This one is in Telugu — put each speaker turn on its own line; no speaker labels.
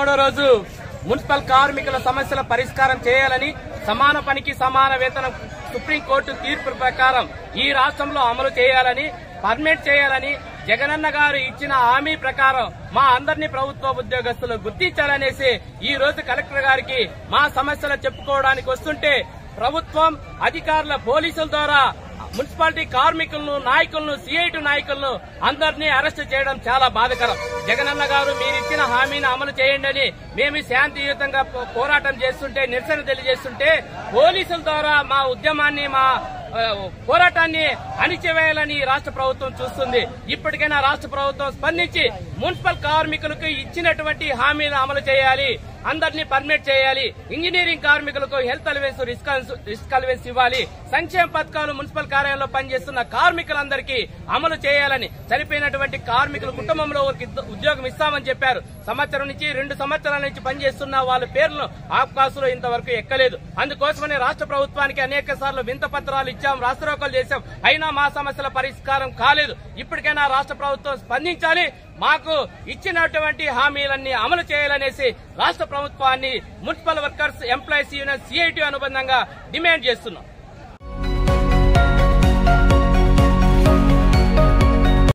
13వ రోజు మున్సిపల్ కార్మికుల సమస్యల పరిష్కారం చేయాలని, సమాన పనికి సమాన వేతనం సుప్రీంకోర్టు తీర్పు ప్రకారం ఈ రాష్ట్రంలో అమలు చేయాలని, పర్మిట్ చేయాలని జగనన్న గారు ఇచ్చిన హామీ ప్రకారం మా అందరినీ ప్రభుత్వ ఉద్యోగస్తులు గుర్తించాలనేసి ఈ రోజు కలెక్టర్ గారికి మా సమస్యలు చెప్పుకోవడానికి వస్తుంటే ప్రభుత్వం అధికారుల పోలీసుల ద్వారా మున్సిపాలిటీ కార్మికులను, నాయకులను, సిఐటి నాయకులను అందరినీ అరెస్టు చేయడం చాలా బాధాకరం. జగనన్న గారు మీరిచ్చిన హామీని అమలు చేయండి అని మేము శాంతియుతంగా పోరాటం చేస్తుంటే, నిరసన తెలియజేస్తుంటే పోలీసుల ద్వారా మా ఉద్యమాన్ని, మా పోరాటాన్ని అణిచివేయాలని రాష్ట్ర ప్రభుత్వం చూస్తుంది. ఇప్పటికైనా రాష్ట్ర ప్రభుత్వం స్పందించి మున్సిపల్ కార్మికులకు ఇచ్చినటువంటి హామీలను అమలు చేయాలి, అందరినీ పర్మిట్ చేయాలి. ఇంజనీరింగ్ కార్మికులకు హెల్త్ అలవెన్స్, రిస్క్ అలవెన్స్ ఇవ్వాలి. సంక్షేమ పథకాలు మున్సిపల్ కార్యాలయంలో పనిచేస్తున్న కార్మికులందరికీ అమలు చేయాలని, చనిపోయినటువంటి కార్మికుల కుటుంబంలో ఉద్యోగం ఇస్తామని చెప్పారు. సంవత్సరం నుంచి 2 సంవత్సరాల నుంచి పనిచేస్తున్న వాళ్ళ పేర్లను ఆఫ్కాసులో ఇంతవరకు ఎక్కలేదు. అందుకోసమని రాష్ట్ర ప్రభుత్వానికి అనేక సార్లు వింత పత్రాలు ఇచ్చాం, రాస్తారోకోలు చేశాం. అయినా మా సమస్యల పరిష్కారం కాలేదు. ఇప్పటికైనా రాష్ట్ర ప్రభుత్వం స్పందించాలి, మాకు ఇచ్చినటువంటి హామీలన్నీ అమలు చేయాలనేసి రాష్ట్ర ప్రభుత్వాన్ని municipal workers employees union CIT అనుబంధంగా డిమాండ్ చేస్తున్నాం.